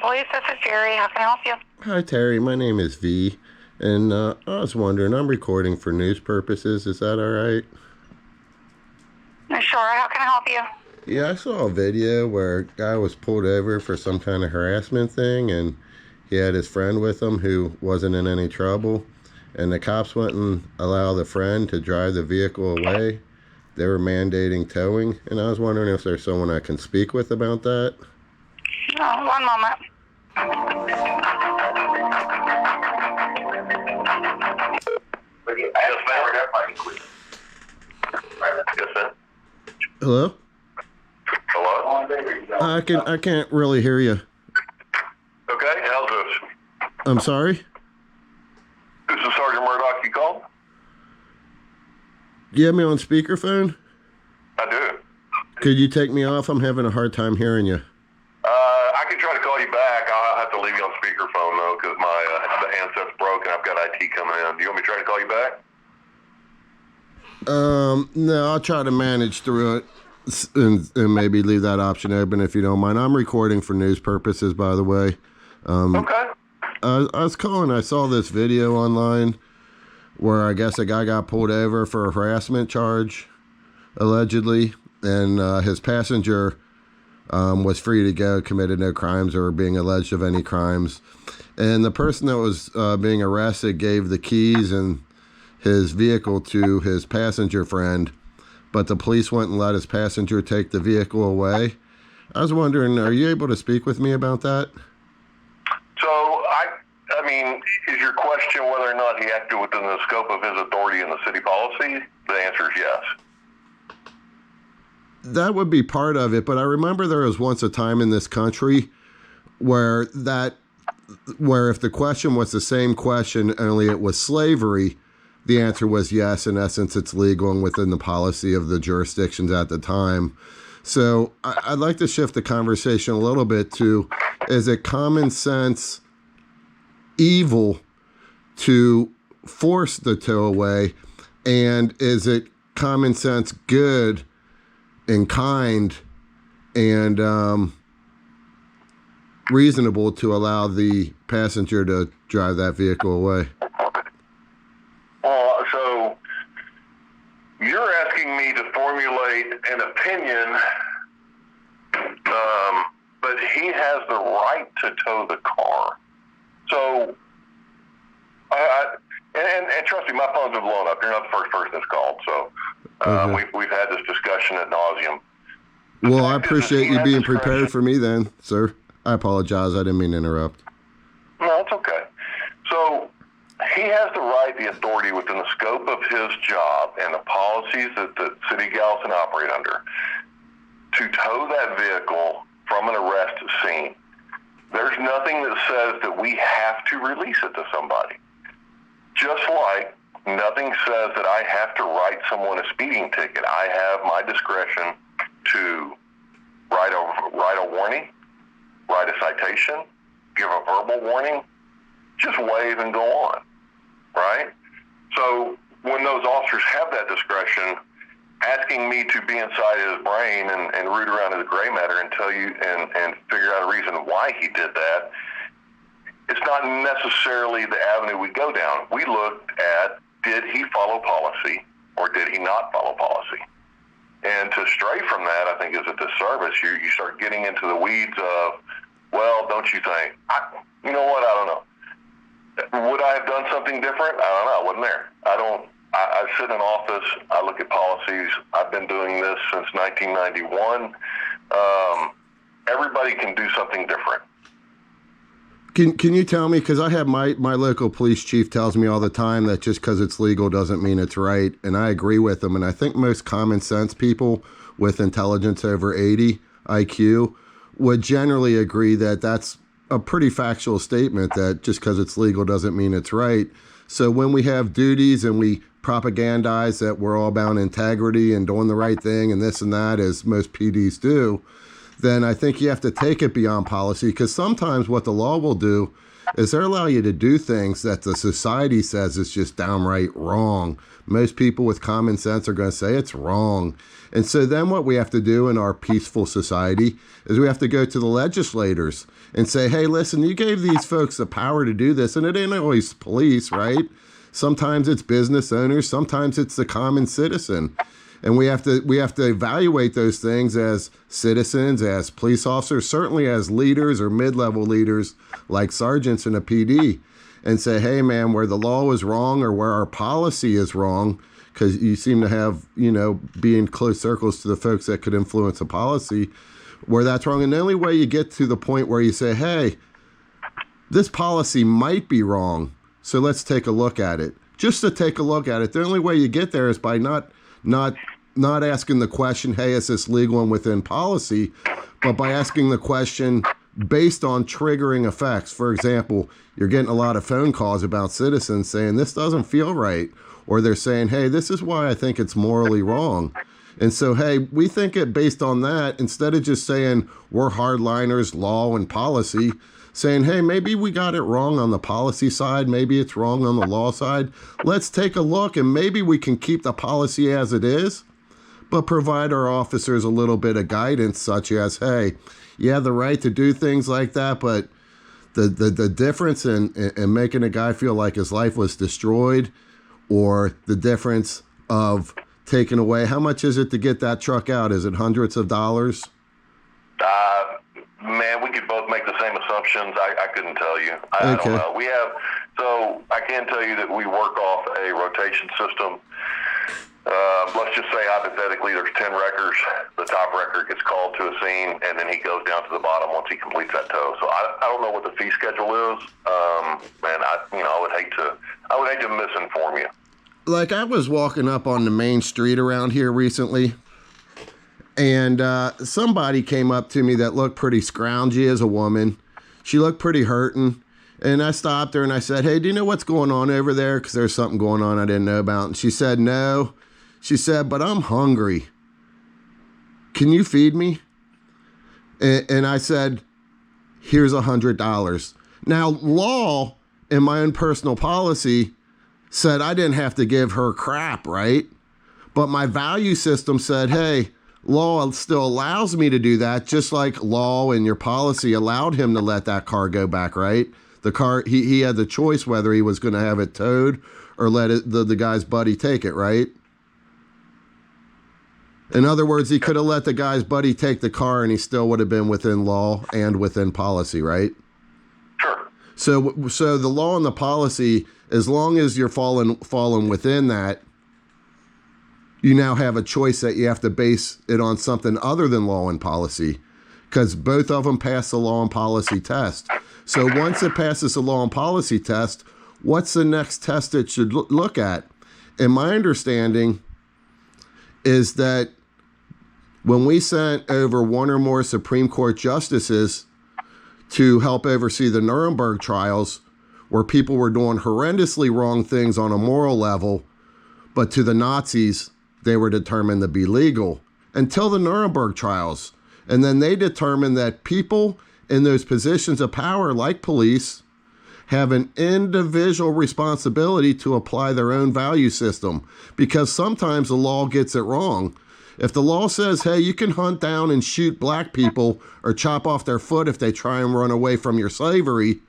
Police, this is Jerry. How can I help you? Hi, Terry. My name is V, and I was wondering, I'm recording for news purposes. Is that all right? Sure. How can I help you? Yeah, I saw a video where a guy was pulled over for some kind of harassment thing, and he had his friend with him who wasn't in any trouble, and the cops wouldn't allow the friend to drive the vehicle away. They were mandating towing, and I was wondering if there's someone I can speak with about that. Oh, one moment. Hello? Hello? I can't really hear you. Okay, how's this? I'm sorry? This is Sergeant Murdoch, you called? You have me on speakerphone? I do. Could you take me off? I'm having a hard time hearing you. I can try to call you back. I'll have to leave you on speakerphone, though, because the handset's broken. I've got IT coming in. Do you want me to try to call you back? No, I'll try to manage through it and maybe leave that option open if you don't mind. I'm recording for news purposes, by the way. Okay. I was calling. I saw this video online where I guess a guy got pulled over for a harassment charge, allegedly, and his passenger was free to go, committed no crimes or being alleged of any crimes. And the person that was being arrested gave the keys and his vehicle to his passenger friend, but the police wouldn't let his passenger take the vehicle away. I was wondering, are you able to speak with me about that? So, I mean, is your question whether or not he acted within the scope of his authority in the city policy? The answer is yes. That would be part of it, but I remember there was once a time in this country where if the question was the same question, only it was slavery, the answer was yes. In essence, it's legal and within the policy of the jurisdictions at the time. So I'd like to shift the conversation a little bit to, is it common sense evil to force the tow away, and is it common sense good and kind and reasonable to allow the passenger to drive that vehicle away? So you're asking me to formulate an opinion, but he has the right to tow the car. So, and trust me, my phone's been blown up. You're not the first person that's called. So we've had this discussion ad nauseum. Well, I appreciate you being prepared for me then, sir. I apologize. I didn't mean to interrupt. No, it's okay. So he has the right, the authority within the scope of his job and the policies that City of Gallatin operate under to tow that vehicle from an arrest scene. There's nothing that says that we have to release it to somebody. Just like nothing says that I have to write someone a speeding ticket. I have my discretion to write a warning, write a citation, give a verbal warning, just wave and go on, right? So when those officers have that discretion, asking me to be inside his brain and root around his gray matter and tell you and figure out a reason why he did that, it's not necessarily the avenue we go down. We looked at, did he follow policy or did he not follow policy? And to stray from that, I think, is a disservice. You start getting into the weeds of, well, don't you think? You know what? I don't know. Would I have done something different? I don't know. I wasn't there. I sit in office. I look at policies. I've been doing this since 1991. Everybody can do something different. Can you tell me, because I have my local police chief tells me all the time that just because it's legal doesn't mean it's right, and I agree with him, and I think most common sense people with intelligence over 80 IQ would generally agree that that's a pretty factual statement, that just because it's legal doesn't mean it's right. So when we have duties and we propagandize that we're all about integrity and doing the right thing and this and that, as most PDs do, then I think you have to take it beyond policy, because sometimes what the law will do is they allow you to do things that the society says is just downright wrong. Most people with common sense are going to say it's wrong. And so then what we have to do in our peaceful society is we have to go to the legislators and say, hey, listen, you gave these folks the power to do this, and it ain't always police, right? Sometimes it's business owners, sometimes it's the common citizen. And we have to evaluate those things as citizens, as police officers, certainly as leaders or mid-level leaders like sergeants in a PD, and say, hey, man, where the law is wrong or where our policy is wrong, because you seem to have, be in close circles to the folks that could influence a policy, where that's wrong. And the only way you get to the point where you say, hey, this policy might be wrong, so let's take a look at it. Just to take a look at it. The only way you get there is by not asking the question, hey, is this legal and within policy, but by asking the question based on triggering effects. For example, you're getting a lot of phone calls about citizens saying this doesn't feel right, or they're saying, hey, this is why I think it's morally wrong. And so, hey, we think it based on that, instead of just saying we're hardliners, law and policy, saying, hey, maybe we got it wrong on the policy side, maybe it's wrong on the law side. Let's take a look, and maybe we can keep the policy as it is, but provide our officers a little bit of guidance, such as, hey, you have the right to do things like that, but the difference in making a guy feel like his life was destroyed, or the difference of taking away, how much is it to get that truck out? Is it hundreds of dollars? Man, we could both make the same assumptions. I couldn't tell you. I don't know. So I can tell you that we work off a rotation system. Let's just say hypothetically there's 10 wreckers. The top wrecker gets called to a scene, and then he goes down to the bottom once he completes that tow. So I don't know what the fee schedule is, and I would hate to misinform you. Like, I was walking up on the main street around here recently, and somebody came up to me that looked pretty scroungy as a woman. She looked pretty hurting. And I stopped her and I said, hey, do you know what's going on over there? Because there's something going on I didn't know about. And she said, no. She said, but I'm hungry. Can you feed me? And I said, here's $100. Now, law and my own personal policy said I didn't have to give her crap, right? But my value system said, hey, law still allows me to do that, just like law and your policy allowed him to let that car go back, right? The car, he had the choice whether he was going to have it towed or let the guy's buddy take it, right? In other words, he could have let the guy's buddy take the car and he still would have been within law and within policy, right? Sure. So the law and the policy, as long as you're falling within that, you now have a choice that you have to base it on something other than law and policy, because both of them pass the law and policy test. So once it passes the law and policy test, what's the next test it should look at? And my understanding is that when we sent over one or more Supreme Court justices to help oversee the Nuremberg trials, where people were doing horrendously wrong things on a moral level, but to the Nazis, they were determined to be legal until the Nuremberg trials. And then they determined that people in those positions of power, like police, have an individual responsibility to apply their own value system, because sometimes the law gets it wrong. If the law says, hey, you can hunt down and shoot black people or chop off their foot if they try and run away from your slavery,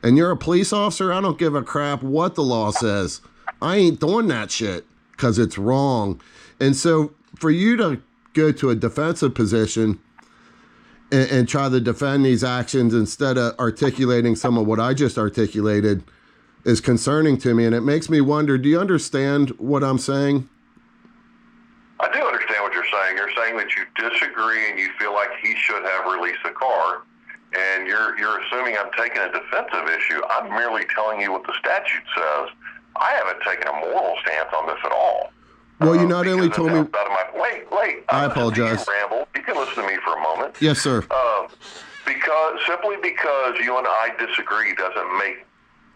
and you're a police officer, I don't give a crap what the law says. I ain't doing that shit because it's wrong. And so for you to go to a defensive position and try to defend these actions instead of articulating some of what I just articulated is concerning to me. And it makes me wonder, do you understand what I'm saying? I do understand what you're saying. You're saying that you disagree and you feel like he should have released the car, and you're assuming I'm taking a defensive issue. I'm merely telling you what the statute says. I haven't taken a moral stance on this at all. Well, you not only told me... Wait. I apologize. Ramble. You can listen to me for a moment. Yes, sir. Simply because you and I disagree doesn't make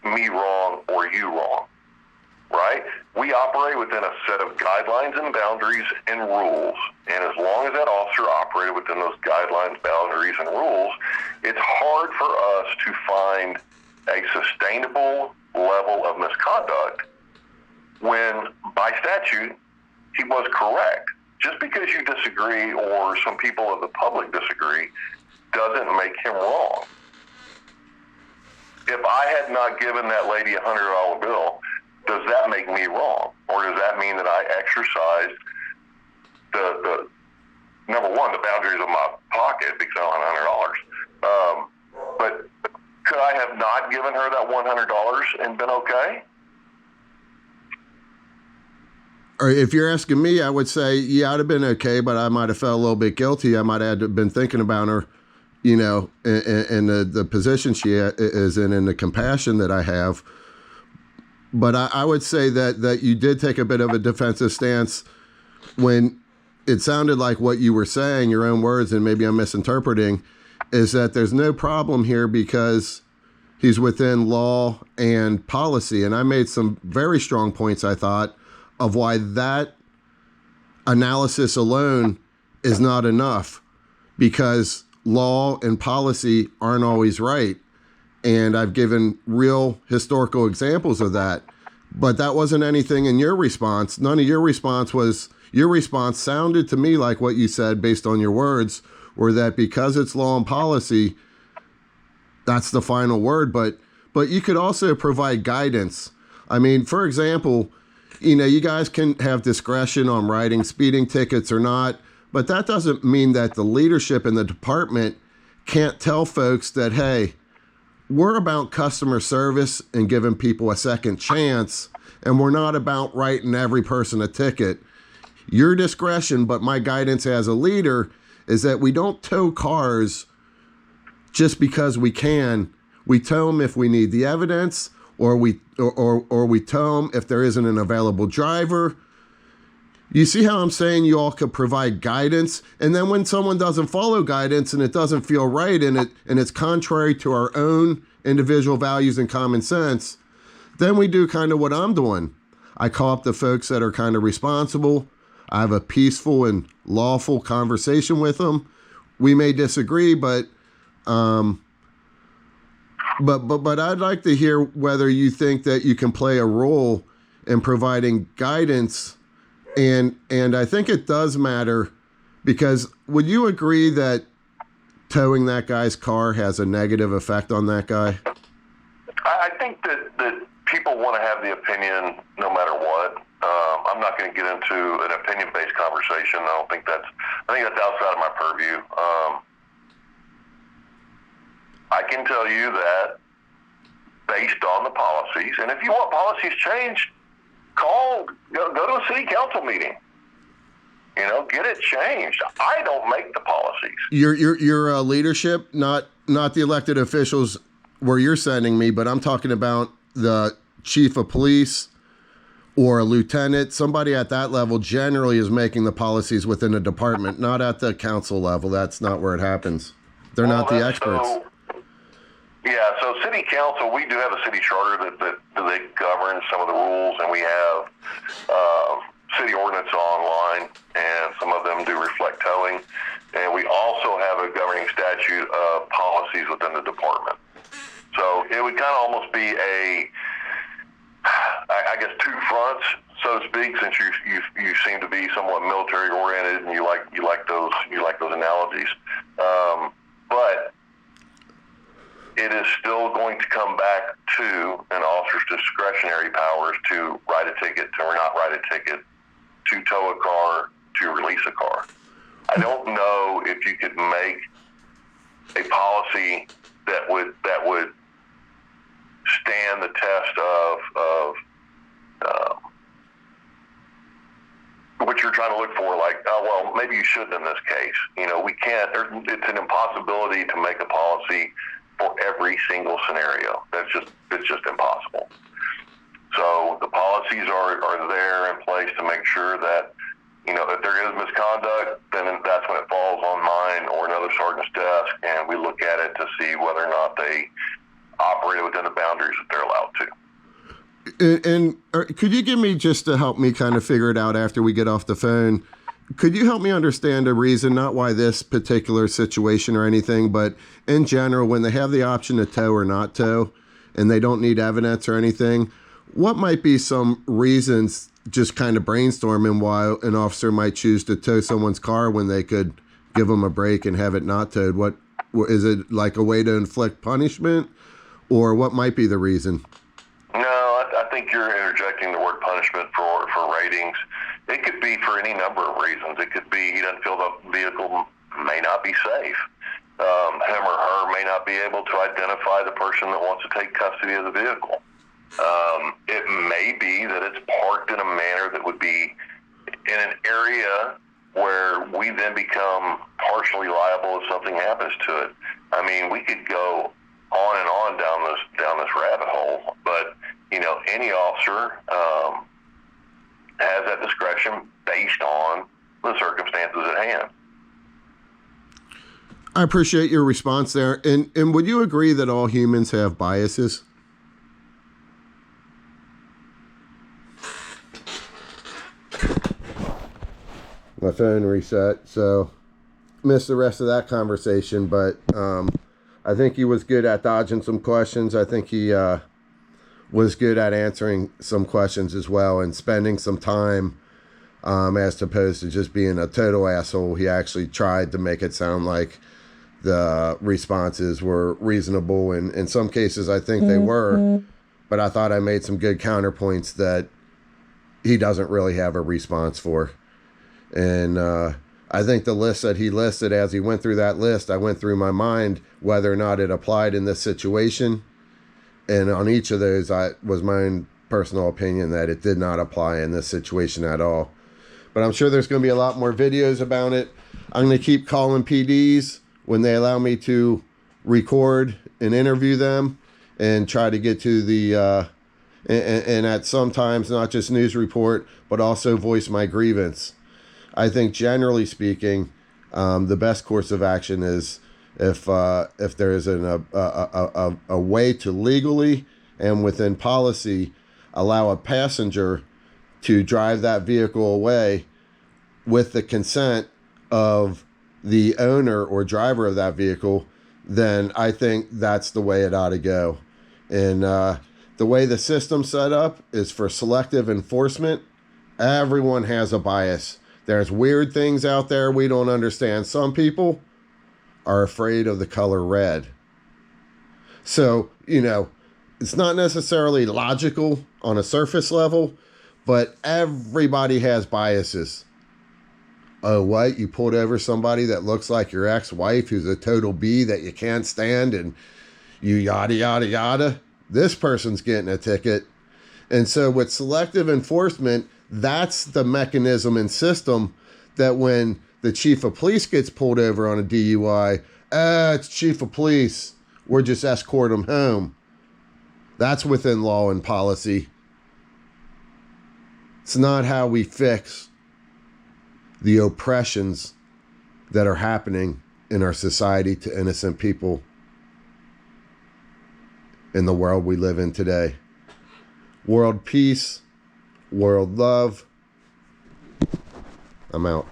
me wrong or you wrong, right? We operate within a set of guidelines and boundaries and rules, and as long as that officer operated within those guidelines, boundaries, and rules, it's hard for us to find a sustainable level of misconduct when, by statute, he was correct. Just because you disagree or some people of the public disagree doesn't make him wrong. If I had not given that lady a $100 bill, does that make me wrong? Or does that mean that I exercised the number one, the boundaries of my pocket because I don't have $100? But could I have not given her that $100 and been okay? Or if you're asking me, I would say, yeah, I'd have been okay, but I might have felt a little bit guilty. I might have been thinking about her, you know, and the position she is in and the compassion that I have. But I would say that you did take a bit of a defensive stance when it sounded like what you were saying, your own words, and maybe I'm misinterpreting, is that there's no problem here because he's within law and policy. And I made some very strong points, I thought, of why that analysis alone is not enough, because law and policy aren't always right. And I've given real historical examples of that. But that wasn't anything in your response. None of your response sounded to me like what you said based on your words, or that because it's law and policy, that's the final word. But you could also provide guidance. I mean, for example, you know, you guys can have discretion on writing speeding tickets or not, but that doesn't mean that the leadership in the department can't tell folks that, hey, we're about customer service and giving people a second chance, and we're not about writing every person a ticket. Your discretion, but my guidance as a leader, is that we don't tow cars just because we can. We tow them if we need the evidence, or we tow them if there isn't an available driver. You see how I'm saying you all could provide guidance, and then when someone doesn't follow guidance and it doesn't feel right and it's contrary to our own individual values and common sense, then we do kind of what I'm doing. I call up the folks that are kind of responsible. I have a peaceful and lawful conversation with them. We may disagree, but I'd like to hear whether you think that you can play a role in providing guidance. And I think it does matter, because would you agree that towing that guy's car has a negative effect on that guy? I think that people want to have the opinion no matter what. I'm not going to get into an opinion-based conversation. I think that's outside of my purview. I can tell you that based on the policies, and if you want policies changed, go to a city council meeting. You know, get it changed. I don't make the policies. Your leadership, not the elected officials where you're sending me, but I'm talking about the chief of police or a lieutenant. Somebody at that level generally is making the policies within a department, not at the council level. That's not where it happens. They're not the experts. So city council, we do have a city charter that governs some of the rules, and we have city ordinance online, and some of them do reflect towing. And we also have a governing statute of policies within the department. So it would kind of almost be I guess, two fronts, so to speak, since you seem to be somewhat military oriented and you like those analogies. But it is still going to come back to an officer's discretionary powers to write a ticket, to not write a ticket, to tow a car, to release a car. I don't know if you could make a policy that would stand the test of what you're trying to look for, like, oh, well, maybe you shouldn't in this case. You know, we can't, it's an impossibility to make a policy for every single scenario. It's just impossible. So the policies are there in place to make sure that, you know, if there is misconduct, then that's when it falls on mine or another sergeant's desk, and we look at it to see whether or not they operate within the boundaries that they're allowed to. And could you give me, just to help me kind of figure it out after we get off the phone, could you help me understand a reason, not why this particular situation or anything, but in general, when they have the option to tow or not tow, and they don't need evidence or anything, what might be some reasons, just kind of brainstorming, why an officer might choose to tow someone's car when they could give them a break and have it not towed? What is it, like a way to inflict punishment, or what might be the reason? No, I think you're interjecting the word punishment for ratings. It could be for any number of reasons. It could be he doesn't feel the vehicle may not be safe. Him or her may not be able to identify the person that wants to take custody of the vehicle. It may be that it's parked in a manner that would be in an area where we then become partially liable if something happens to it. I mean, we could go on and on down this rabbit hole, but any officer has that discretion based on the circumstances at hand. I appreciate your response there. And would you agree that all humans have biases? My phone reset, so missed the rest of that conversation, but I think he was good at dodging some questions. I think he was good at answering some questions as well and spending some time, as opposed to just being a total asshole. He actually tried to make it sound like the responses were reasonable, and in some cases I think they were, but I thought I made some good counterpoints that he doesn't really have a response for. And I think the list that he listed, as he went through that list, I went through my mind whether or not it applied in this situation. And on each of those, I was my own personal opinion that it did not apply in this situation at all. But I'm sure there's going to be a lot more videos about it. I'm going to keep calling PDs when they allow me to record and interview them and try to get to the, and at sometimes not just news report, but also voice my grievance. I think generally speaking, the best course of action is if there is a way to legally and within policy allow a passenger to drive that vehicle away with the consent of the owner or driver of that vehicle, then I think that's the way it ought to go. And the way the system's set up is for selective enforcement. Everyone has a bias. There's weird things out there we don't understand. Some people are afraid of the color red. So, it's not necessarily logical on a surface level, but everybody has biases. Oh, what? You pulled over somebody that looks like your ex-wife who's a total B that you can't stand, and you yada, yada, yada. This person's getting a ticket. And so with selective enforcement, that's the mechanism and system that when the chief of police gets pulled over on a DUI, it's chief of police, we'll just escort him home. That's within law and policy. It's not how we fix the oppressions that are happening in our society to innocent people in the world we live in today. World peace, world love. I'm out.